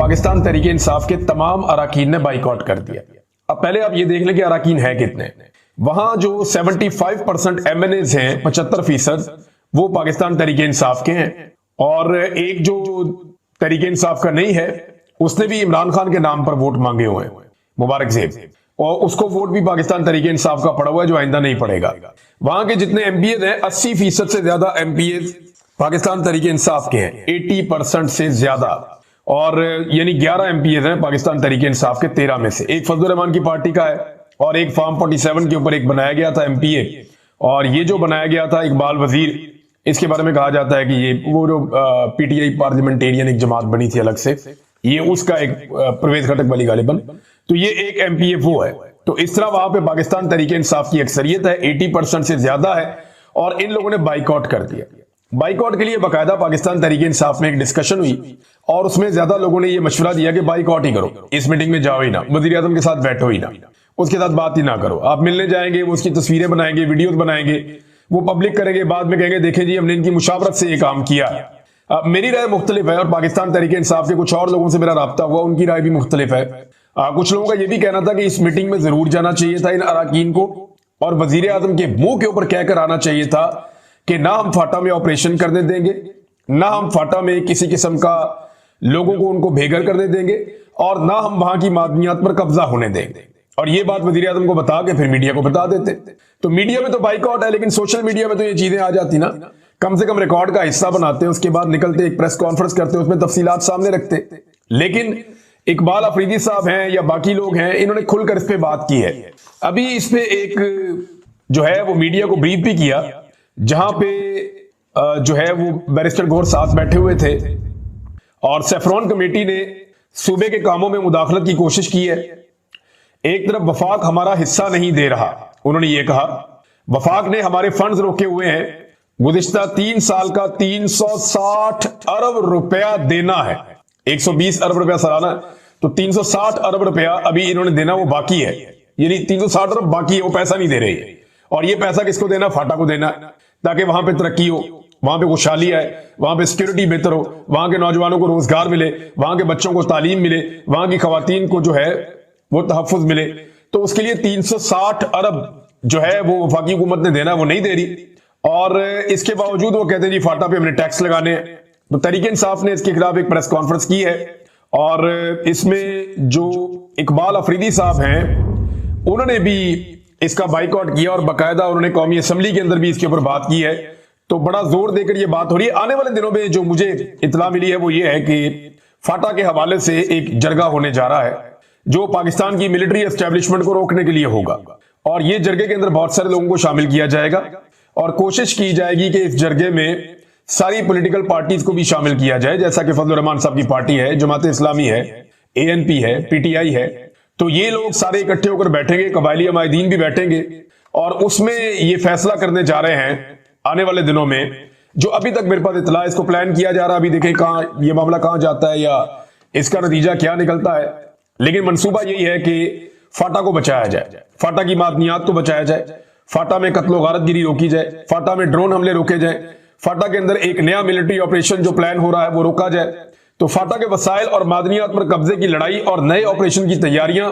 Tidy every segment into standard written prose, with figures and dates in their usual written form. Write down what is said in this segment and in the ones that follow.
पाकिस्तान तहरीक इंसाफ के तमाम अराकीन ने बाइकआउट कर दिया। अब पहले आप ये देख लें कि अराकीन है कितने। वहां जो 75% एमएनएज हैं, 75% वो पाकिस्तान तहरीक इंसाफ के हैं, और एक जो तहरीक इंसाफ का नहीं है उसने भी इमरान खान के नाम पर वोट मांगे हुए हैं, मुबारक जेब, और उसको वोट भी पाकिस्तान तहरीक इंसाफ का पड़ा हुआ है जो आइंदा नहीं पड़ेगा। वहां के जितने एमपीएज हैं 80% से ज्यादा एमपीएज पाकिस्तान तहरीक इंसाफ के हैं, 80% से ज्यादा, और यानी 11 एमपीएज हैं पाकिस्तान तहरीक इंसाफ के 13 में से। एक फजलुर रहमान की पार्टी का है और एक फार्म 47 के ऊपर एक बनाया गया था एमपीए, और ये जो बनाया गया था इकबाल वजीर, इसके बारे में कहा जाता है कि ये वो जो पीटीआई पार्लियामेंटेरियन एक जमात बनी थी अलग से, ये उसका एक परवेज खटक वाली गालिबन, तो ये एक एमपीए वो है। तो इस तरह वहां पे पाकिस्तान तहरीक इंसाफ की अक्सरियत है, 80% से ज्यादा है, और इन लोगों ने बाइकआउट कर दिया। बाइकआउट के लिए बाकायदा पाकिस्तान तहरीक इंसाफ में एक डिस्कशन हुई और उसमें ज्यादा लोगों ने यह मशवरा दिया कि बाइकआउट ही करो, इस मीटिंग में जाओ ही ना, वजीर आजम के साथ बैठो ही ना, उसके साथ बात ही ना करो। आप मिलने जाएंगे, वो उसकी तस्वीरें बनाएंगे, वीडियोस बनाएंगे, वो पब्लिक करेंगे, बाद में कहेंगे देखें जी हमने इनकी मुशावरत से ये काम किया। मेरी राय मुख्तलिफ है और पाकिस्तान तहरीक इंसाफ के कुछ और लोगों से मेरा राब्ता हुआ, उनकी राय भी मुख्तलिफ है। कुछ लोगों का यह भी कहना था कि इस मीटिंग में जरूर जाना चाहिए था इन अराकीन को, और वजीर आजम के मुंह के ऊपर कहकर आना चाहिए था कि ना हम फाटा में ऑपरेशन करने देंगे, ना हम फाटा में किसी किस्म का लोगों को उनको बेघर करने देंगे, और ना हम वहां की मादनियात पर कब्जा होने देंगे। और ये बात वजीर आजम को बता के फिर मीडिया को बता देते। तो मीडिया में तो बाइकआउट है, लेकिन सोशल मीडिया में तो ये चीजें आ जाती ना, कम से कम रिकॉर्ड का हिस्सा बनाते, उसके बाद निकलते एक प्रेस कॉन्फ्रेंस करते, उसमें तफसीलात सामने रखते। लेकिन इकबाल अफरीदी साहब हैं या बाकी लोग हैं, इन्होंने खुलकर इस पे बात की है। अभी इस पे एक जो है वो मीडिया को ब्रीफ भी किया, जहां पे जो है वो बैरिस्टर गौहर साथ बैठे हुए थे, और सेफ्रॉन कमेटी ने सूबे के कामों में मुदाखलत की कोशिश की है। एक तरफ वफाक हमारा हिस्सा नहीं दे रहा, उन्होंने ये कहा, वफाक ने हमारे फंड्स रोके हुए हैं, गुज़िश्ता 3 साल का 360 अरब रुपया देना है, 120 अरब रुपया सालाना, तो 360 अरब रुपया अभी इन्होंने देना वो बाकी है, यानी 360 अरब बाकी है, वो पैसा नहीं दे रही है। और ये पैसा किसको देना? फाटा को देना, ताकि वहां पे तरक्की हो, वहां पे खुशहाली आए, वहां पे सिक्योरिटी बेहतर हो, वहां के नौजवानों को रोजगार मिले, वहां के बच्चों को तालीम मिले, वहां की खवातीन को जो है वो तहफ़्फ़ुज़ मिले। तो उसके लिए 360 अरब जो है वो वफाकी हुकूमत ने देना, वो नहीं दे रही, और इसके बावजूद वो कहते हैं जी फाटा पे हमने टैक्स लगाने हैं। तो तहरीक इंसाफ ने इसके खिलाफ एक प्रेस कॉन्फ्रेंस की है, और इसमें जो इकबाल अफरीदी साहब हैं उन्होंने भी इसका बाइकआउट किया, और बाकायदा उन्होंने कौमी असम्बली के अंदर भी इसके ऊपर बात की है। तो बड़ा जोर देकर यह बात हो रही है। आने वाले दिनों में जो मुझे इतला मिली है वो ये है कि फाटा के हवाले से एक जरगा होने जा रहा है, जो पाकिस्तान की मिलिट्री एस्टेब्लिशमेंट को रोकने के लिए होगा, और ये जरगे के अंदर बहुत सारे लोगों को शामिल किया जाएगा, और कोशिश की जाएगी कि इस जरगे में सारी पॉलिटिकल पार्टीज को भी शामिल किया जाए, जैसा कि फजलुर रहमान साहब की पार्टी है, जमात इस्लामी है, एएनपी है, पीटीआई है। तो ये लोग सारे इकट्ठे होकर बैठेंगे, कबायली अमायदीन भी बैठेंगे, और उसमें ये फैसला करने जा रहे हैं आने वाले दिनों में, जो अभी तक मेरे पास इतला, इसको प्लान किया जा रहा है, अभी देखें कहां ये मामला कहां जाता है या इसका नतीजा क्या निकलता है। लेकिन मंसूबा यही है कि फाटा को बचाया जाए, फाटा की मादनियात को बचाया जाए, फाटा में कत्लो गारतगिरी रोकी जाए, फाटा में ड्रोन हमले रोके जाए, फाटा के अंदर एक नया मिलिट्री ऑपरेशन जो प्लान हो रहा है वो रोका जाए। तो फाटा के वसाइल और मादनियात पर कब्जे की लड़ाई और नए ऑपरेशन की तैयारियां,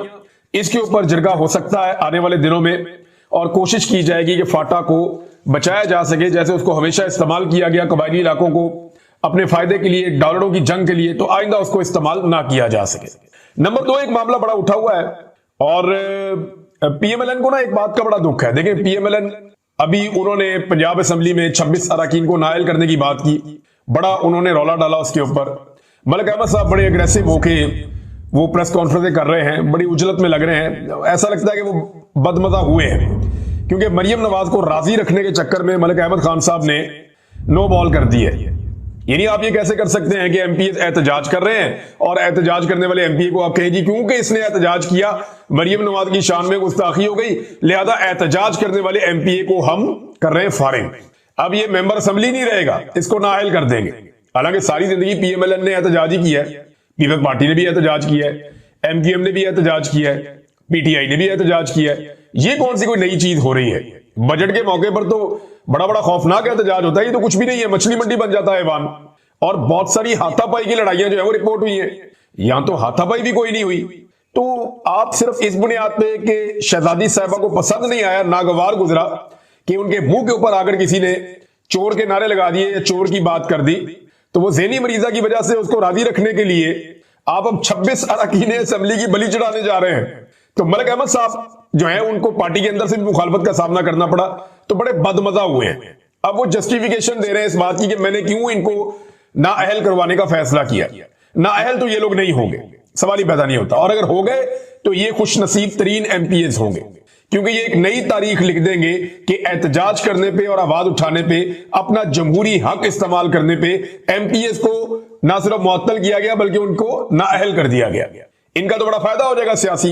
इसके ऊपर जरगा हो सकता है आने वाले दिनों में, और कोशिश की जाएगी कि फाटा को बचाया जा सके, जैसे उसको हमेशा इस्तेमाल किया गया कबायली इलाकों को अपने फायदे के लिए, डॉलरों की जंग के लिए, तो आइंदा उसको इस्तेमाल ना किया जा सके। नंबर 2, एक मामला बड़ा उठा हुआ है, और पीएमएलएन को ना एक बात का बड़ा दुख है। देखिए पीएमएलएन अभी उन्होंने पंजाब असेंबली में 26 अराकीन को नायल करने की बात की, बड़ा उन्होंने रौला डाला उसके ऊपर। मलिक अहमद साहब बड़े अग्रेसिव होके वो प्रेस कॉन्फ्रेंस कर रहे हैं, बड़ी उजलत में लग रहे हैं, ऐसा लगता है कि वो बदमजा हुए हैं, क्योंकि मरियम नवाज को राजी रखने के चक्कर में मलिक अहमद खान साहब ने नो बॉल कर दी है। यानी आप ये कैसे कर सकते हैं कि एमपी एहतजाज कर रहे हैं, और एहतजाज करने वाले एमपी को आप कहें जी क्योंकि इसने एहतजाज किया, मरियम नवाज की शान में गुस्ताखी हो गई, लिहाजा एहतजाज करने वाले एमपी को हम कर रहे हैं फारिग। अब ये मेंबर असेंबली नहीं रहेगा, इसको नाअहल कर देंगे। हालांकि सारी जिंदगी पीएमएलएन ने एहतजाज ही किया है, पीपल्स पार्टी ने भी एहतजाज किया है, एमक्यूएम ने भी एहतजाज किया है, पीटीआई ने भी एहतजाज किया है। ये कौन सी कोई नई चीज हो रही है? बजट के मौके पर तो बड़ा बड़ा खौफनाक एहतजाज होता है, ये तो कुछ भी नहीं है, मछली मंडी बन जाता है ऐवान। और बहुत सारी हाथापाई की लड़ाइयां जो है वो रिपोर्ट हुई है। यहां तो हाथापाई भी कोई नहीं हुई। तो आप सिर्फ इस बुनियाद पे कि शहजादी साहिबा को पसंद नहीं आया, नागवार गुजरा कि उनके मुंह के ऊपर आकर किसी ने चोर के नारे लगा दिए या चोर की बात कर दी, तो वो ज़हनी मरीजा की वजह से उसको राजी रखने के लिए आप अब 26 अरकान असेंबली की बलि चढ़ाने जा रहे हैं। तो मलिक अहमद साहब जो है उनको पार्टी के अंदर से भी मुखालफत का सामना करना पड़ा, तो बड़े बदमजा हुए हैं। अब वो जस्टिफिकेशन दे रहे हैं इस बात की कि मैंने क्यों इनको नाअहल करवाने का फैसला किया। नाअहल तो ये लोग नहीं होंगे, सवाल ही पैदा नहीं होता, और अगर हो गए तो ये खुश नसीब तरीन एमपीएस होंगे, क्योंकि ये एक नई तारीख लिख देंगे कि एहतजाज करने पे और आवाज उठाने पे, अपना जमहूरी हक इस्तेमाल करने पे एमपीएस को ना सिर्फ मुअत्तल किया गया बल्कि उनको नाअहल कर दिया गया। इनका तो बड़ा फायदा हो जाएगा सियासी,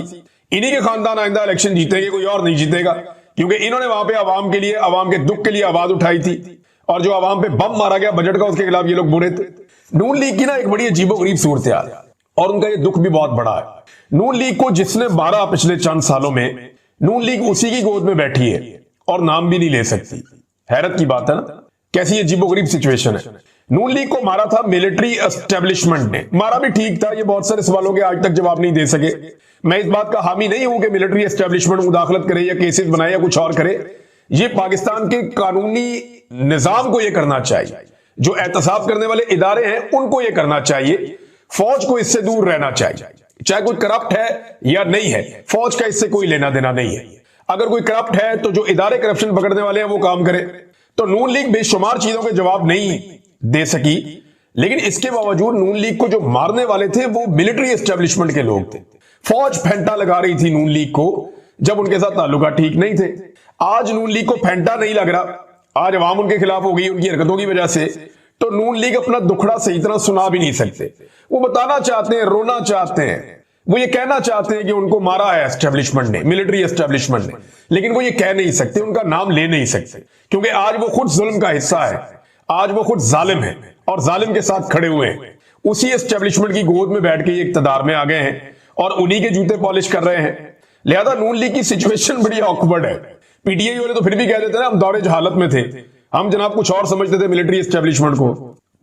इन्हीं के खानदान आइंदा इलेक्शन जीतेंगे, कोई और नहीं जीतेगा, क्योंकि इन्होंने वहां पे आवाम के लिए, आवाम के दुख के लिए आवाज उठाई थी, और जो आवाम पे बम मारा गया बजट का उसके खिलाफ ये लोग बुरे थे। नून लीग की ना एक बड़ी अजीबोगरीब सूरत है और उनका ये दुख भी बहुत बड़ा है। नून लीग को जिसने मारा पिछले चंद सालों में, नून लीग उसी की गोद में बैठी है और नाम भी नहीं ले सकती। हैरत की बात है ना, कैसी अजीबोगरीब सिचुएशन है। नून लीग को मारा था मिलिट्री एस्टेब्लिशमेंट ने, मारा भी ठीक था, ये बहुत सारे सवालों के आज तक जवाब नहीं दे सके। मैं इस बात का हामी नहीं हूं कि मिलिट्री एस्टेब्लिशमेंट मुदाखलत करे या केसेस बनाए या कुछ और करे, ये पाकिस्तान के कानूनी निजाम को यह करना चाहिए, जो एहतसाब करने वाले इदारे हैं उनको यह करना चाहिए, फौज को इससे दूर रहना चाहिए। चाहे कोई करप्ट है या नहीं है, फौज का इससे कोई लेना देना नहीं है। अगर कोई करप्ट है तो जो इदारे करप्शन पकड़ने वाले हैं वो काम करे। तो नून लीग बेशुमार चीजों के जवाब नहीं दे सकी, लेकिन इसके बावजूद नून लीग को जो मारने वाले थे वो मिलिट्री एस्टेब्लिशमेंट के लोग थे। फौज फेंटा लगा रही थी नून लीग को जब उनके साथ ताल्लुकात ठीक नहीं थे। आज नून लीग को फेंटा नहीं लग रहा, आज अवाम उनके खिलाफ हो गई उनकी हरकतों की वजह से, तो नून लीग अपना दुखड़ा सही तरह सुना भी नहीं सकते। वो बताना चाहते हैं, रोना चाहते हैं, वो ये कहना चाहते हैं कि उनको मारा है एस्टेब्लिशमेंट ने, मिलिट्री एस्टेब्लिशमेंट ने, लेकिन वो ये कह नहीं सकते, उनका नाम ले नहीं सकते, क्योंकि आज वो खुद जुल्म का हिस्सा है, आज वो खुद जालिम है और जालिम के साथ खड़े हुए हैं। उसी एस्टेब्लिशमेंट की गोद में बैठ के ये इक्तदार में आ गए हैं और उन्हीं के जूते पॉलिश कर रहे हैं। लिहाजा नून लीग की सिचुएशन बड़ी ऑकवर्ड है। पीटीआई वाले तो फिर भी कह देते हैं ना हम दौरे जहालत में थे, हम जनाब कुछ और समझते थे मिलिट्री एस्टेब्लिशमेंट को।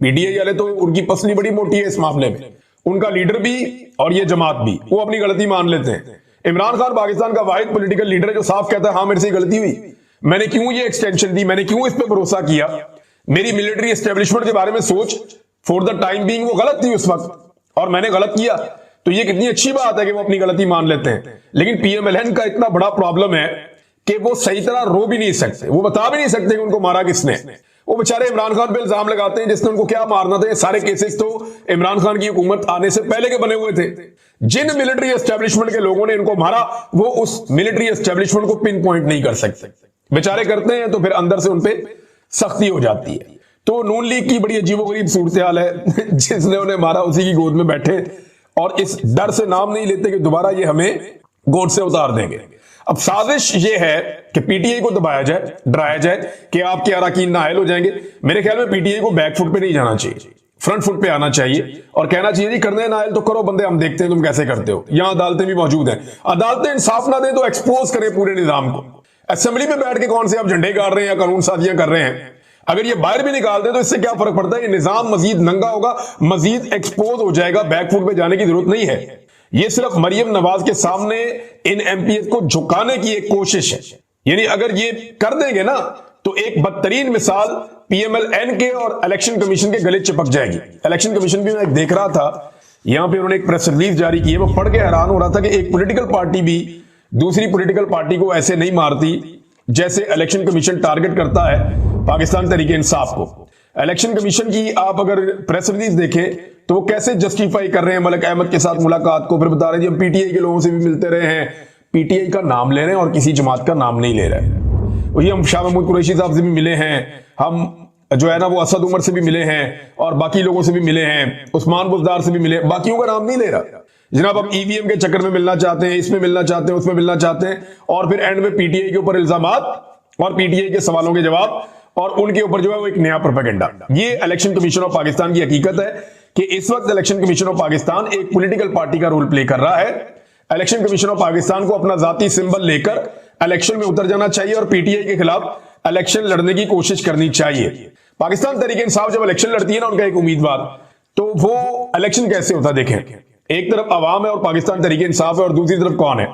पीटीआई वाले तो उनकी पसली बड़ी मोटी है इस मामले में, उनका लीडर भी और ये जमात भी, वो अपनी गलती मान लेते हैं। इमरान खान पाकिस्तान का वाहिद पॉलिटिकल लीडर है जो साफ कहता है हाँ मेरे से गलती हुई, मैंने क्यों ये एक्सटेंशन दी, मैंने क्यों इस पे भरोसा किया, मेरी मिलिट्री एस्टेब्लिशमेंट के बारे में सोच फॉर द टाइम बीइंग वो गलत थी उस वक्त और मैंने गलत किया। तो ये कितनी अच्छी बात है कि वो अपनी गलती मान लेते हैं। लेकिन पीएमएलएन का इतना बड़ा प्रॉब्लम है कि वो सही तरह रो भी नहीं सकते, वो बता भी नहीं सकते कि उनको मारा किसने। वो बेचारे इमरान खान पे इल्जाम लगाते हैं जिसने उनको क्या मारना था। सारे केसेस तो इमरान खान की हुकूमत आने से पहले के बने हुए थे। जिन मिलिट्री एस्टेब्लिशमेंट के लोगों ने इनको मारा वो उस मिलिट्री एस्टेब्लिशमेंट को पिन पॉइंट नहीं कर सकते, बेचारे करते हैं तो फिर अंदर से उनपे सख्ती हो जाती है। तो नून लीग की बड़ी अजीबोगरीब सूरत हाल है, जिसने उन्हें मारा उसी की गोद में बैठे और इस डर से नाम नहीं लेते कि दोबारा ये हमें गोद से उतार देंगे। अब साजिश ये है कि पीटीआई को दबाया जाए, डराया जाए कि आपके अरकान नाअहल हो जाएंगे। मेरे ख्याल में पीटीआई को बैक फुट पे नहीं जाना चाहिए, फ्रंट फुट पे आना चाहिए और कहना चाहिए जी करने नाअहल तो करो बंदे, हम देखते हैं तुम कैसे करते हो। यहां अदालतें भी मौजूद हैं, अदालतें इंसाफ ना दें तो एक्सपोज करें पूरे निजाम को। असेंबली में बैठ के कौन से आप झंडे गाड़ रहे हैं या कानून साजियां कर रहे हैं, अगर ये बाहर भी निकाल दें तो इससे क्या फर्क पड़ता है। ये निजाम मजीद नंगा होगा, मजीद एक्सपोज हो जाएगा, बैक फुट पे जाने की जरूरत नहीं है। ये सिर्फ मरियम नवाज के सामने इन एमपीएस को झुकाने की एक कोशिश है। यानी अगर ये कर देंगे ना तो एक बदतरीन मिसाल पीएमएलएन के और इलेक्शन कमीशन के गले चिपक जाएगी। इलेक्शन कमीशन भी मैं देख रहा था, यहां पे उन्होंने एक प्रेस रिलीज जारी की है, वो पढ़ के हैरान हो रहा था कि एक पॉलिटिकल पार्टी भी दूसरी पॉलिटिकल पार्टी को ऐसे नहीं मारती जैसे इलेक्शन कमीशन टारगेट करता है पाकिस्तान तहरीक इंसाफ को। इलेक्शन कमीशन की आप अगर प्रेस रिलीज देखें तो वो कैसे जस्टिफाई कर रहे हैं मलिक अहमद के साथ मुलाकात को, फिर बता रहे हैं हम पीटीआई के लोगों से भी मिलते रहे हैं, पीटीआई का नाम ले रहे हैं और किसी जमात का नाम नहीं ले रहे हैं। वही हम शाह महमूद कुरैशी साहब से भी मिले हैं, हम जो है ना वो असद उमर से भी मिले हैं और बाकी लोगों से भी मिले हैं, उस्मान बुजदार से भी मिले, बाकियों का नाम नहीं ले रहा जनाब। हम ईवीएम के चक्कर में मिलना चाहते हैं, इसमें मिलना चाहते हैं, उसमें मिलना चाहते हैं और फिर एंड में पीटीआई के ऊपर इल्जामात और पीटीआई के सवालों के जवाब और उनके ऊपर जो है वो एक नया प्रोपेगेंडा। ये इलेक्शन कमीशन ऑफ पाकिस्तान की हकीकत है कि इस वक्त इलेक्शन कमीशन ऑफ पाकिस्तान एक पॉलिटिकल पार्टी का रोल प्ले कर रहा है। इलेक्शन कमीशन ऑफ पाकिस्तान को अपना जाती सिंबल लेकर इलेक्शन में उतर जाना चाहिए और पीटीआई के खिलाफ इलेक्शन लड़ने की कोशिश करनी चाहिए। पाकिस्तान तहरीक इंसाफ जब इलेक्शन लड़ती है ना उनका एक उम्मीदवार, तो वो इलेक्शन कैसे होता है देखें। एक तरफ अवाम है और पाकिस्तान तहरीक इंसाफ है, और दूसरी तरफ कौन है?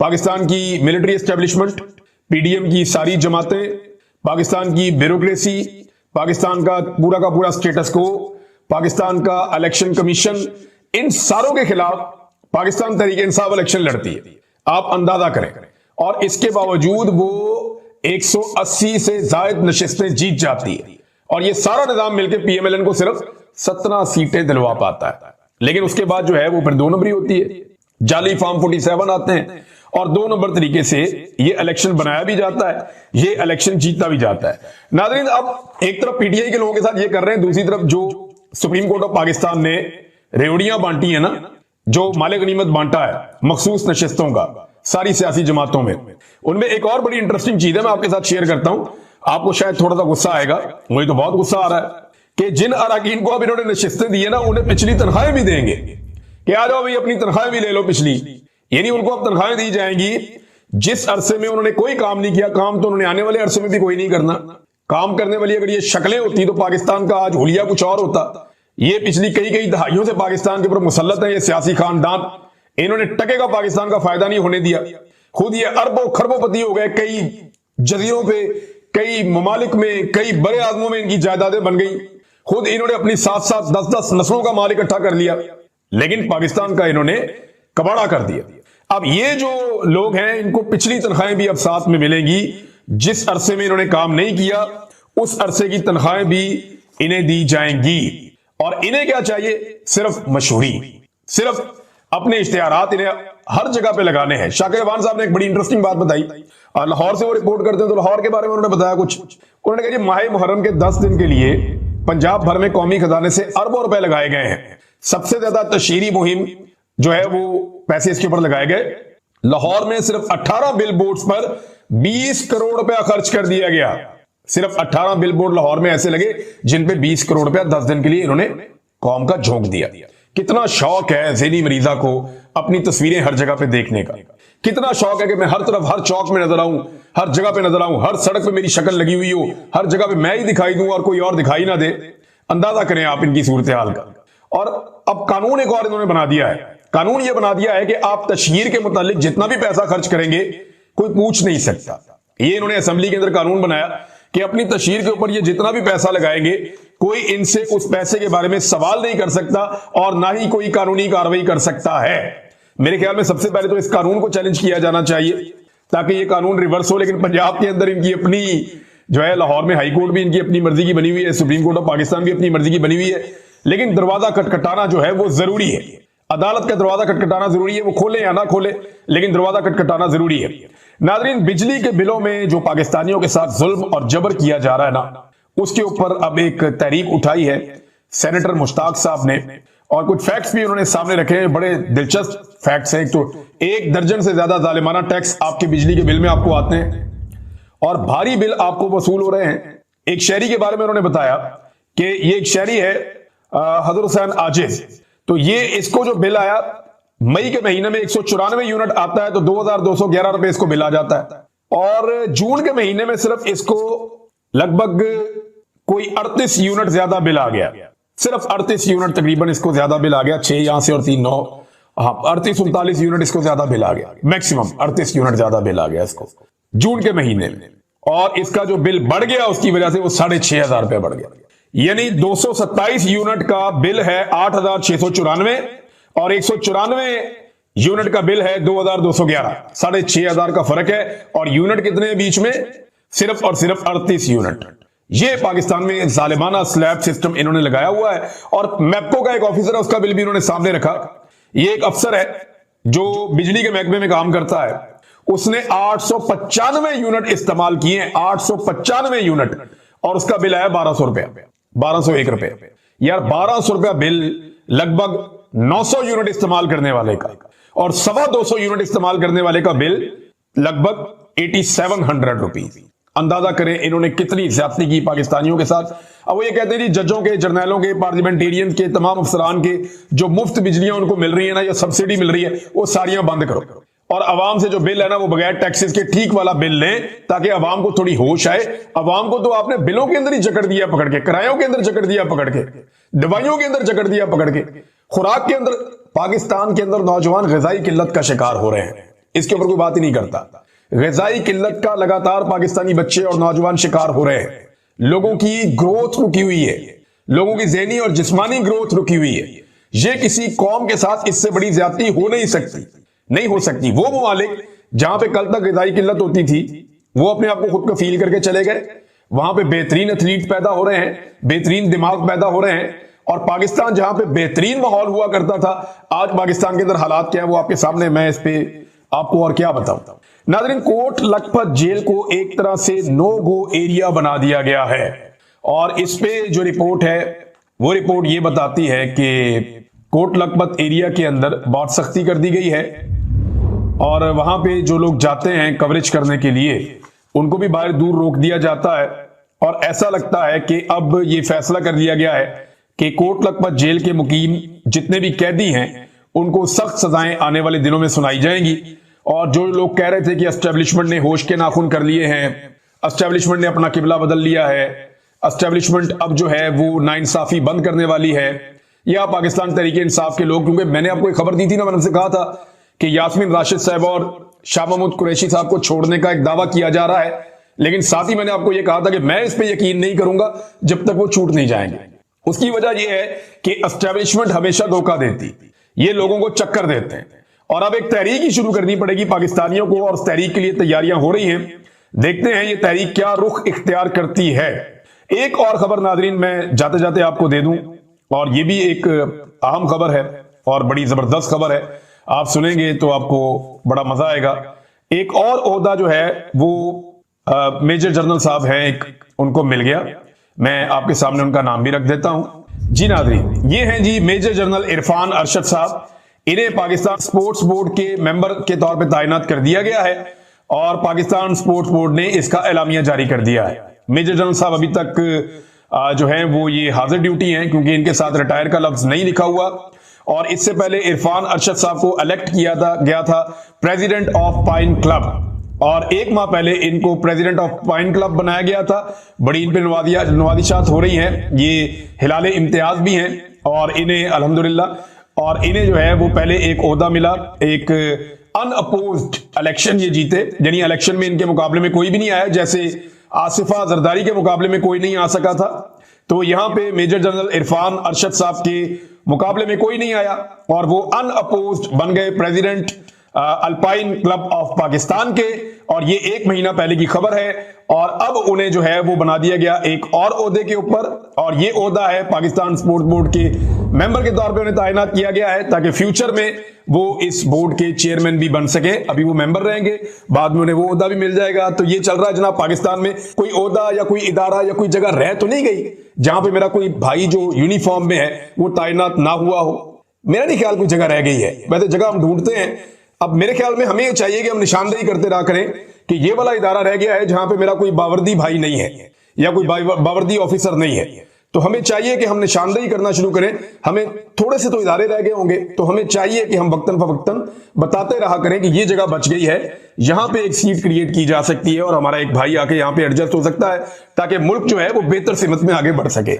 पाकिस्तान की मिलिट्री एस्टेब्लिशमेंट, पीडीएम की सारी जमातें, पाकिस्तान की ब्यूरोक्रेसी, पाकिस्तान का पूरा स्टेटस को, पाकिस्तान का इलेक्शन कमीशन, इन सारों के खिलाफ पाकिस्तान तहरीक इंसाफ इलेक्शन लड़ती है। आप अंदाजा करें, और इसके बावजूद वो 180 से ज्यादा नशिस्तें जीत जाती है, और ये सारा निजाम मिलकर पीएमएलएन को सिर्फ 17 सीटें दिलवा पाता है। लेकिन उसके बाद जो है वो फिर 2 नंबरी होती है, जाली फॉर्म 47 आते हैं, और 2 नंबर तरीके से ये इलेक्शन बनाया भी जाता है, ये इलेक्शन जीता भी जाता है। नाज़रीन, अब एक तरफ पीटीआई के लोगों के साथ ये कर रहे हैं, दूसरी तरफ जो सुप्रीम कोर्ट ऑफ पाकिस्तान ने रेवड़ियां बांटी है ना, जो माले गनीमत बांटा है मखसूस नशिस्तों का सारी सियासी जमातों में, उनमें एक और बड़ी इंटरेस्टिंग चीज है, मैं आपके साथ शेयर करता हूं। आपको शायद थोड़ा सा गुस्सा आएगा, मुझे तो बहुत गुस्सा आ रहा है कि जिन अराकीन को अब इन्होंने नशिस्तें दी है ना, उन्हें पिछली तनख्वाहें भी देंगे कि आ जाओ भाई अपनी तनख्वाहें भी ले लो पिछली। यानी उनको अब तनख्वाहें दी जाएंगी जिस अरसे में उन्होंने कोई काम नहीं किया। काम तो उन्होंने आने वाले अरसे में भी कोई नहीं करना। काम करने वाली अगर ये शक्लें होती तो पाकिस्तान का आज हुलिया कुछ और होता। ये पिछली कई दहाइयों से पाकिस्तान के ऊपर मुसल्लत है ये सियासी खानदान, इन्होंने टके का पाकिस्तान का फायदा नहीं होने दिया। खुद ये अरबों खरबोपति हो गए, कई जजीरों पे, कई ममालिक में, कई बड़े आदमों में इनकी जायदादें बन गई। खुद इन्होंने अपनी 7-7, 10-10 नस्लों का माल इकट्ठा कर लिया, लेकिन पाकिस्तान का इन्होंने कबाड़ा कर दिया। अब ये जो लोग हैं इनको पिछली तनख्वाहें भी अब साथ में मिलेंगी। जिस अरसे में इन्होंने काम नहीं किया उस अरसे की तनख्वाहें भी इन्हें दी जाएंगी। और इन्हें क्या चाहिए? सिर्फ मशहूरी, सिर्फ अपने इश्तिहारात इन्हें हर जगह पे लगाने हैं। शाकिर अवान साहब ने एक बड़ी इंटरेस्टिंग बात बताई, और लाहौर से वो रिपोर्ट करते हैं, तो लाहौर के बारे में उन्होंने बताया कुछ। उन्होंने कहा कि माह मुहर्रम के 10 दिन के लिए पंजाब भर में कौमी खजाने से अरबों रुपए लगाए गए हैं। सबसे ज्यादा तशहीरी मुहिम जो है वो पैसे इसके ऊपर लगाए गए। लाहौर में सिर्फ 18 बिल बोर्ड्स पर 20 करोड़ रुपया खर्च कर दिया गया। सिर्फ 18 बिल बोर्ड लाहौर में ऐसे लगे जिन पे 20 करोड़ रुपया 10 दिन के लिए इन्होंने कौम का झोंक दिया। कितना शौक है ज़ेनी मरीजा को अपनी तस्वीरें हर जगह पे देखने का। कितना शौक है कि मैं हर तरफ, हर चौक में नजर आऊं, हर जगह पे नजर आऊं, हर सड़क पे मेरी शक्ल लगी हुई हो, हर जगह पे मैं ही दिखाई दूं और कोई और दिखाई ना दे। अंदाजा करें आप इनकी सूरत हाल का। और अब कानून एक और इन्होंने बना दिया है। कानून यह बना दिया है कि आप तशहीर के मुतालिक जितना भी पैसा खर्च करेंगे कोई पूछ नहीं सकता। ये इन्होंने असेंबली के अंदर कानून बनाया कि अपनी तशहीर के ऊपर ये जितना भी पैसा लगाएंगे कोई इनसे उस पैसे के बारे में सवाल नहीं कर सकता, और ना ही कोई कानूनी कार्रवाई कर सकता है। मेरे ख्याल में सबसे पहले तो इस कानून को चैलेंज किया जाना चाहिए ताकि ये कानून रिवर्स हो। लेकिन पंजाब के अंदर इनकी अपनी जो है, लाहौर में हाई कोर्ट भी इनकी अपनी मर्जी की बनी हुई है, सुप्रीम कोर्ट ऑफ पाकिस्तान भी अपनी मर्जी की बनी हुई है। लेकिन दरवाजा खटखटाना जो है वो जरूरी है। अदालत का दरवाजा खटखटाना जरूरी है, वो खोले या ना खोले, लेकिन दरवाजा खटखटाना जरूरी है। नाज़रीन, बिजली के बिलों में जो पाकिस्तानियों के साथ जुल्म और जबर किया जा रहा है ना, उसके ऊपर अब एक तहरीक उठाई है सेनेटर मुश्ताक साहब ने, और कुछ फैक्ट्स भी उन्होंने सामने रखे हैं। बड़े दिलचस्प फैक्ट्स हैं। एक तो 1 दर्जन से ज्यादा जालिमाना टैक्स आपके बिजली के बिल में आपको आते हैं और भारी बिल आपको वसूल हो रहे हैं। एक शहरी के बारे में उन्होंने बताया कि ये एक शहरी है हजर हुसैन आजिज, तो ये इसको जो बिल आया मई के महीने में 194 यूनिट आता है, तो 2211 रुपए इसको बिल आ जाता है। और जून के महीने में सिर्फ इसको लगभग कोई 38 यूनिट ज्यादा बिल आ गया। सिर्फ 38 यूनिट तकरीबन इसको ज्यादा बिल आ गया। 6 यहां से और 3 9, हाँ 38-39 यूनिट इसको ज्यादा बिल आ गया। मैक्सिमम 38 यूनिट ज्यादा बिल आ गया इसको जून के महीने में। और इसका जो बिल बढ़ गया उसकी वजह से वो 6,500 रुपए बढ़ गया। यानी 227 यूनिट का बिल है 8,694 और 194 यूनिट का बिल है 2,211। 6,500 का फर्क है। और यूनिट कितने बीच में? सिर्फ और सिर्फ 38 यूनिट। ये पाकिस्तान में जालिमाना स्लैब सिस्टम इन्होंने लगाया हुआ है। और मैप्को का एक ऑफिसर है, उसका बिल भी इन्होंने सामने रखा। ये एक अफसर है जो बिजली के महकमे में काम करता है, उसने 895 यूनिट इस्तेमाल किए, 895 यूनिट, और उसका बिल आया 1200 रुपया, 1201 रुपए। यार 1200 रुपया बिल लगभग 900 यूनिट इस्तेमाल करने वाले का, और 225 यूनिट इस्तेमाल करने वाले का बिल लगभग 8700 रुपीज। अंदाजा करें इन्होंने कितनी ज्यादती की पाकिस्तानियों के साथ। अब वो ये कहते हैं जी जजों के, जर्नैलों के, पार्लियामेंटेरियन के, तमाम अफसरान के जो मुफ्त बिजलियां उनको मिल रही है ना, या सब्सिडी मिल रही है, वो सारियां बंद करो। और आवाम से जो बिल है ना वो बगैर टैक्सेस के ठीक वाला बिल लें, ताकि आवाम को थोड़ी होश आए। आवाम को तो आपने बिलों के अंदर ही जकड़ दिया पकड़ के, किरायों के अंदर जकड़ दिया पकड़ के, दवाइयों के अंदर जकड़ दिया पकड़ के, खुराक के अंदर। पाकिस्तान के अंदर नौजवान ग़िज़ाई किल्लत का शिकार हो रहे हैं, इसके ऊपर कोई बात ही नहीं करता। ग़िज़ाई किल्लत का लगातार पाकिस्तानी बच्चे और नौजवान शिकार हो रहे हैं। लोगों की ग्रोथ रुकी हुई है, लोगों की ज़हनी और जिस्मानी ग्रोथ रुकी हुई है। यह किसी कौम के साथ इससे बड़ी ज्यादती हो नहीं सकती, नहीं हो सकती। वो ममालिक जहां पे कल तक ग़िज़ाई किल्लत होती थी, वो अपने आप को खुद को फील करके चले गए। वहां पे बेहतरीन एथलीट पैदा हो रहे हैं, बेहतरीन दिमाग पैदा हो रहे हैं। और पाकिस्तान जहां पे बेहतरीन माहौल हुआ करता था, आज पाकिस्तान के अंदर हालात क्या है वो आपके सामने। मैं इस पे आपको और क्या बताऊं। नाज़रीन, कोट लखपत जेल को एक तरह से नो गो एरिया बना दिया गया है। और इस पे जो रिपोर्ट है वो रिपोर्ट ये बताती है कि कोट लखपत एरिया के अंदर बहुत सख्ती कर दी गई है और वहां पे जो लोग जाते हैं कवरेज करने के लिए, उनको भी बाहर दूर रोक दिया जाता है। और ऐसा लगता है कि अब ये फैसला कर दिया गया है कि कोट लखपत जेल के मुकीम जितने भी कैदी हैं उनको सख्त सजाएं आने वाले दिनों में सुनाई जाएंगी। और जो लोग कह रहे थे कि एस्टेब्लिशमेंट ने होश के नाखून कर लिए हैं, एस्टेब्लिशमेंट ने अपना किबला बदल लिया है, एस्टेब्लिशमेंट अब जो है वो नाइंसाफी बंद करने वाली है, या पाकिस्तान तहरीक इंसाफ के लोग, क्योंकि मैंने आपको एक खबर दी थी ना, मैंने आपसे कहा था कि यास्मीन राशिद साहब और शाह महमूद कुरैशी साहब को छोड़ने का एक दावा किया जा रहा है, लेकिन साथ ही मैंने आपको यह कहा था कि मैं इस पे यकीन नहीं करूंगा जब तक वो छूट नहीं जाएंगे। उसकी वजह यह है कि एस्टेब्लिशमेंट हमेशा धोखा देती, ये लोगों को चक्कर देते हैं। और अब एक तहरीक ही शुरू करनी पड़ेगी पाकिस्तानियों को, और उस तहरीक के लिए तैयारियां हो रही हैं। देखते हैं ये तहरीक क्या रुख इख्तियार करती है। एक और खबर नाज़रीन मैं जाते जाते आपको दे दूं, और ये भी एक अहम खबर है और बड़ी जबरदस्त खबर है। आप सुनेंगे तो आपको बड़ा मजा आएगा। एक और ओहदा जो है वो मेजर जनरल साहब हैं, एक उनको मिल गया। मैं आपके सामने उनका नाम भी रख देता हूं। जी नाज़रीन, ये हैं जी मेजर जनरल इरफान अरशद साहब। इन्हें पाकिस्तान स्पोर्ट्स बोर्ड के मेंबर के तौर पे तैनात कर दिया गया है और पाकिस्तान स्पोर्ट्स बोर्ड ने इसका एलामिया जारी कर दिया है। मेजर जनरल साहब अभी तक जो है वो ये हाजिर ड्यूटी हैं, क्योंकि इनके साथ रिटायर का लफ्ज नहीं लिखा हुआ। और इससे पहले इरफान अरशद साहब को इलेक्ट किया गया था प्रेसिडेंट ऑफ पाइन क्लब, और एक माह पहले इनको प्रेसिडेंट ऑफ पाइन क्लब बनाया गया था। बड़ी इन पे नवादिशात हो रही हैं, ये हिलाले इम्तियाज भी हैं और इन्हें अल्हम्दुलिल्लाह, और इन्हें जो है वो पहले एक ओहदा मिला, एक अनअपोज्ड इलेक्शन ये जीते, यानी इलेक्शन में इनके मुकाबले में कोई भी नहीं आया, जैसे आसिफा जरदारी के मुकाबले में कोई नहीं आ सका था। तो यहां पे मेजर जनरल इरफान अरशद साहब के मुकाबले में कोई नहीं आया और वो अनअपोज्ड बन गए president alpine club of Pakistan के। और ये एक महीना पहले की खबर है, और अब उन्हें जो है वो बना दिया गया एक और ओहदे के ऊपर, और ये ओहदा है पाकिस्तान स्पोर्ट्स बोर्ड के मेंबर के तौर पे उन्हें तैनात किया गया है, ताकि फ्यूचर में वो इस बोर्ड के चेयरमैन भी बन सके। अभी वो मेंबर रहेंगे, बाद में उन्हें वो ओहदा भी मिल जाएगा। तो ये चल रहा है जनाब, पाकिस्तान में कोई ओहदा या कोई इदारा या कोई जगह रह तो नहीं गई जहां पे मेरा कोई भाई जो यूनिफॉर्म में है वो तैनात ना हुआ हो। मेरा नहीं ख्याल कोई जगह रह गई है, वैसे जगह हम ढूंढते हैं। अब मेरे ख्याल में हमें चाहिए कि हम निशानदेही करते रहा करें कि ये वाला इदारा रह गया है जहां पे मेरा कोई बावर्दी भाई नहीं है या कोई बावर्दी ऑफिसर नहीं है। तो हमें चाहिए कि हम निशानदेही करना शुरू करें। हमें थोड़े से तो इदारे रह गए होंगे, तो हमें चाहिए कि हम वक्तन फवक्तन बताते रहा करें कि ये जगह बच गई है, यहां पे एक सीट क्रिएट की जा सकती है और हमारा एक भाई आके यहां पे एडजस्ट हो सकता है, ताकि मुल्क जो है वो बेहतर सिमत में आगे बढ़ सके।